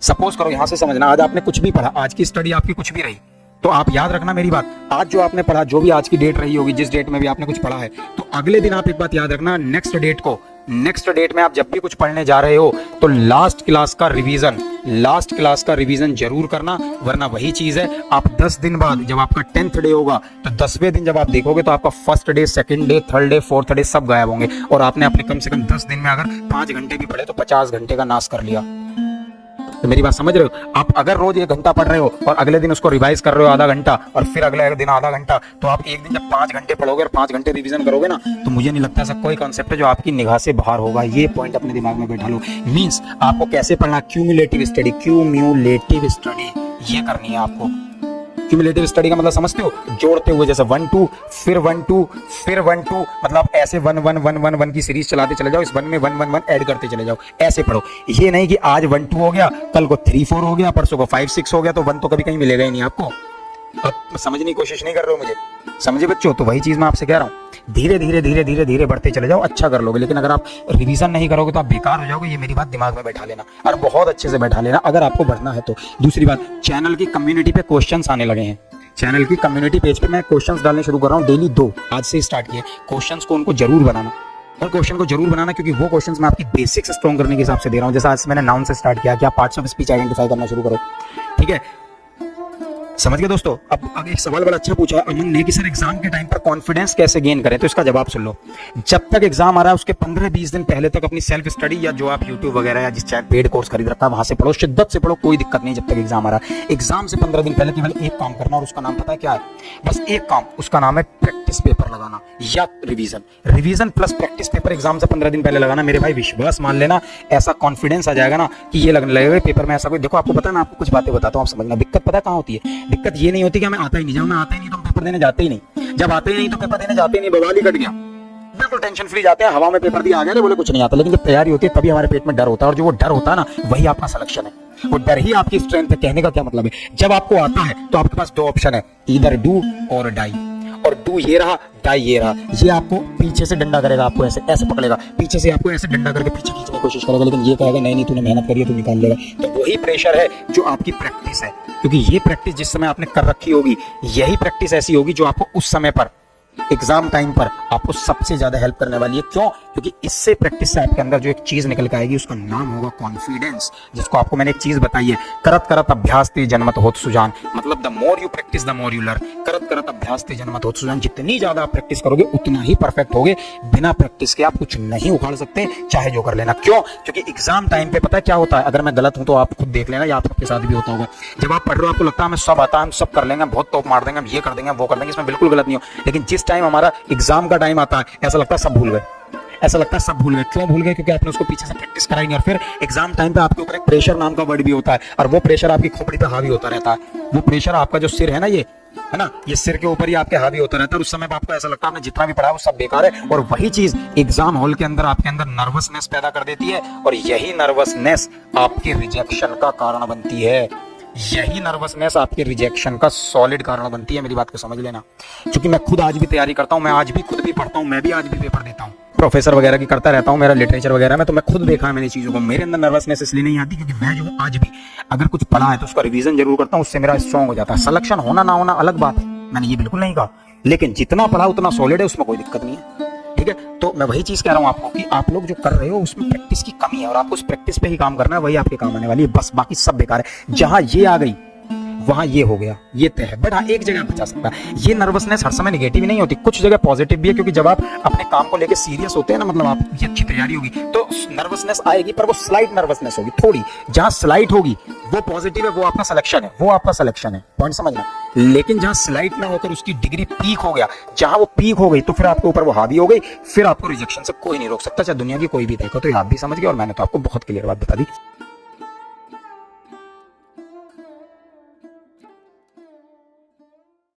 Suppose करो यहां से समझना, आज आपने कुछ भी पढ़ा, आज की स्टडी आपकी कुछ भी रही, तो आप याद रखना मेरी बात, आज जो आपने पढ़ा, जो भी आज की डेट रही होगी, जिस डेट में भी आपने कुछ पढ़ा है, तो अगले दिन आप एक बात याद रखना, नेक्स्ट डेट में आप जब भी कुछ पढ़ने जा रहे हो तो लास्ट क्लास का रिवीजन जरूर करना, वरना वही चीज है, आप 10 दिन बाद जब आपका 10th डे होगा तो 10वें दिन जब आप देखोगे तो आपका first day, second day, third day, fourth day सब गायब होंगे, और आपने अपने कम से कम 10 दिन में अगर 5 घंटे भी पढ़े तो 50 घंटे का नाश कर लिया। तो मेरी बात समझ रहे हो? आप अगर रोज 1 घंटा पढ़ रहे हो और अगले दिन उसको रिवाइज कर रहे हो आधा घंटा, और फिर अगले दिन आधा घंटा, तो आप एक दिन जब 5 घंटे पढ़ोगे और 5 घंटे रिवीजन करोगे ना, तो मुझे नहीं लगता ऐसा कोई कॉन्सेप्ट है जो आपकी निगाह से बाहर होगा। ये पॉइंट अपने दिमाग में बैठा लो। मींस आपको कैसे पढ़ना, क्यूमुलेटिव स्टडी ये करनी है आपको। क्यूमुलेटिव स्टडी का मतलब समझते हो? जोड़ते हुए, जैसे 1 2 फिर 1 2 फिर 1 2, मतलब ऐसे 1 1 1 1 1 की सीरीज चलाते चले जाओ, इस 1 में 1 1 1 ऐड करते चले जाओ, ऐसे पढ़ो। ये नहीं कि आज 1 2 हो गया, कल को 3 4 हो गया, परसों को 5 6 हो गया, तो 1 तो कभी कहीं मिलेगा ही नहीं आपको। आप समझने की कोशिश नहीं कर रहे हो मुझे, समझे बच्चों? तो वही चीज मैं आपसे कह रहा हूँ, धीरे बढ़ते चले जाओ, अच्छा कर लोगे। लेकिन अगर आप रिवीजन नहीं करोगे तो आप बेकार हो जाओगे, ये मेरी बात दिमाग में बैठा लेना, और बहुत अच्छे से बैठा लेना अगर आपको बढ़ना है तो। दूसरी बात, चैनल की कम्युनिटी पे क्वेश्चंस आने लगे हैं। चैनल की कम्युनिटी पेज पे मैं क्वेश्चंस डालने शुरू कर रहा हूँ डेली 2, आज से स्टार्ट किए। क्वेश्चंस को उनको जरूर बनाना, और क्वेश्चन को जरूर बनाना, क्योंकि वो क्वेश्चंस मैं आपकी बेसिक्स स्ट्रॉन्ग करने के हिसाब से दे रहा हूँ। जैसे आज मैंने नाउन से स्टार्ट किया कि आप पार्ट्स ऑफ स्पीच आइडेंटिफाई करना शुरू करो, ठीक है? समझ गए दोस्तों? अब एक सवाल बड़ा अच्छा पूछा अमन ने कि सर एग्जाम के टाइम पर कॉन्फिडेंस कैसे गेन करें, तो इसका जवाब सुन लो। जब तक एग्जाम आ रहा है उसके 15-20 दिन पहले तक अपनी सेल्फ स्टडी, या जो आप यूट्यूब वगैरह या जिस चाहे पेड कोर्स खरीद रखा है वहां से पढ़ो, शिद्दत से पढ़ो, कोई दिक्कत नहीं। जब तक एग्जाम आ रहा है, एग्जाम से 15 दिन पहले केवल एक काम करना, और उसका नाम पता है क्या है? बस एक काम, उसका नाम है प्रैक्टिस पेपर लगाना या revision plus practice paper exam से 15 दिन पहले लगाना। मेरे भाई विश्वास मान लेना, ऐसा कॉन्फिडेंस आ जाएगा ना कि ये लगने लगेगा पेपर में ऐसा कोई। देखो आपको पता है, मैं आपको कुछ बातें बताता हूँ, आप समझना। दिक्कत पता कहाँ होती है? दिक्कत ये नहीं होती कि मैं आता ही नहीं, जब मैं आता ही नहीं तो हम पेपर देने जाते ही नहीं, जब आते ही नहीं तो पेपर देने जाते ही नहीं, बवाल ही कट गया, बिल्कुल टेंशन फ्री जाते हैं, हवा में पेपर दिया आ गया, बोले कुछ नहीं आता। लेकिन जब तैयारी होती है तभी हमारे पेट में डर होता है, और जो वो डर होता है ना, वही आपका सिलेक्शन है। वो डर ही आपकी स्ट्रेंथ है। कहने का क्या मतलब है? जब आपको आता है तो आपके पास 2 ऑप्शन है, इधर डू और डाई, और डू ये रहा, डाई ये रहा। ये आपको पीछे से डंडा करेगा, आपको ऐसे ऐसे पकड़ेगा, पीछे से आपको ऐसे डंडा करके पीछे खींचने की कोशिश करेगा, लेकिन ये कहेगा नहीं तूने मेहनत करी है, तू निकाल लेगा। तो वही प्रेशर है जो आपकी प्रैक्टिस है, क्योंकि ये प्रैक्टिस जिस समय आपने कर रखी होगी, यही प्रैक्टिस ऐसी होगी जो आपको उस समय पर, एग्जाम टाइम पर, आपको सबसे ज्यादा हेल्प करने वाली है। क्यों? क्योंकि इससे प्रैक्टिस से आपके अंदर जो एक चीज निकल के आएगी, उसका नाम होगा कॉन्फिडेंस, जिसको आपको मैंने एक चीज बताई है, करत करत अभ्यास ते जन्मत होत सुजान। मतलब the more you practice the more you learn. करत करत अभ्यास ते जन्मत होत सुजान। जितनी ज्यादा आप प्रैक्टिस करोगे उतना ही परफेक्ट होगे। बिना प्रैक्टिस के आप कुछ नहीं उखाड़ सकते, चाहे जो कर लेना। क्यों? क्योंकि एग्जाम टाइम पे पता है क्या होता है? अगर मैं गलत हूं तो आप खुद देख लेना, या आप सबके साथ भी होता होगा। जब आप पढ़ रहे हो आपको लगता है हमें सब आता है, हम सब कर लेंगे, बहुत टॉप मार देंगे, हम ये कर देंगे, वो कर देंगे, इसमें बिल्कुल गलत नहीं हो। लेकिन जिस टाइम हमारा एग्जाम का टाइम आता है, ऐसा लगता है सब भूल गए, ऐसा लगता है सब भूल गए। क्यों भूल गए? क्योंकि आपने उसको पीछे से प्रैक्टिस कराई नहीं। और फिर एग्जाम टाइम पे आपके ऊपर एक प्रेशर नाम का वर्ड भी होता है, और वो प्रेशर आपकी खोपड़ी पे हावी होता रहता है। वो प्रेशर आपका जो सिर है ना, ये है ना, ये सिर के ऊपर ही आपके हावी होता रहता है, और उस समय पे आपको ऐसा लगता है आपने जितना भी पढ़ा है वो सब बेकार है। और वही चीज एग्जाम हॉल के अंदर आपके अंदर नर्वसनेस पैदा कर देती है, और यही नर्वसनेस आपके रिजेक्शन का कारण बनती है। यही नर्वसनेस आपके रिजेक्शन का सॉलिड कारण बनती है। मेरी बात को समझ लेना, क्योंकि मैं खुद आज भी तैयारी करता हूं, मैं आज भी खुद भी पढ़ता हूं, मैं भी आज भी पेपर देता हूं, प्रोफेसर वगैरह की करता रहता हूं, मेरा लिटरेचर वगैरह में, तो मैं खुद देखा है मैंने चीजों को। मेरे अंदर नर्वसनेस इसलिए नहीं आती क्योंकि मैं जो आज भी अगर कुछ पढ़ा है तो उसका रिवीजन जरूर करता हूं, उससे मेरा स्ट्रॉन्ग हो जाता है। सिलेक्शन होना ना होना अलग बात है, मैंने ये बिल्कुल नहीं कहा, लेकिन जितना पढ़ा उतना सॉलिड है, उसमें कोई दिक्कत नहीं है, ठीक है? तो मैं वही चीज कह रहा हूं आपको कि आप लोग जो कर रहे हो उसमें प्रैक्टिस की कमी है, और आपको उस प्रैक्टिस पे ही काम करना है, वही आपके काम आने वाली है। बस बाकी सब बेकार है। जहां ये आ गई वहां ये हो गया, ये तय है। बट हाँ, एक जगह बचा सकता है। ये नर्वसनेस हर समय नेगेटिव नहीं होती, कुछ जगह पॉजिटिव भी है, क्योंकि जब आप अपने काम को लेकर सीरियस होते हैं ना, मतलब आपकी अच्छी तैयारी होगी तो नर्वसनेस आएगी, पर वो स्लाइट नर्वसनेस होगी थोड़ी। जहां स्लाइट होगी वो पॉजिटिव है, वो आपका सिलेक्शन है, वो आपका सिलेक्शन है, पॉइंट समझना। लेकिन जहां स्लाइट ना होकर उसकी डिग्री पीक हो गया, जहां वो पीक हो गई, तो फिर आपके ऊपर वो हावी हो गई, फिर आपको रिजेक्शन से कोई नहीं रोक सकता, चाहे दुनिया की कोई भी देखो। तो ये आप भी समझ गए, और मैंने तो आपको बहुत क्लियर बात बता दी।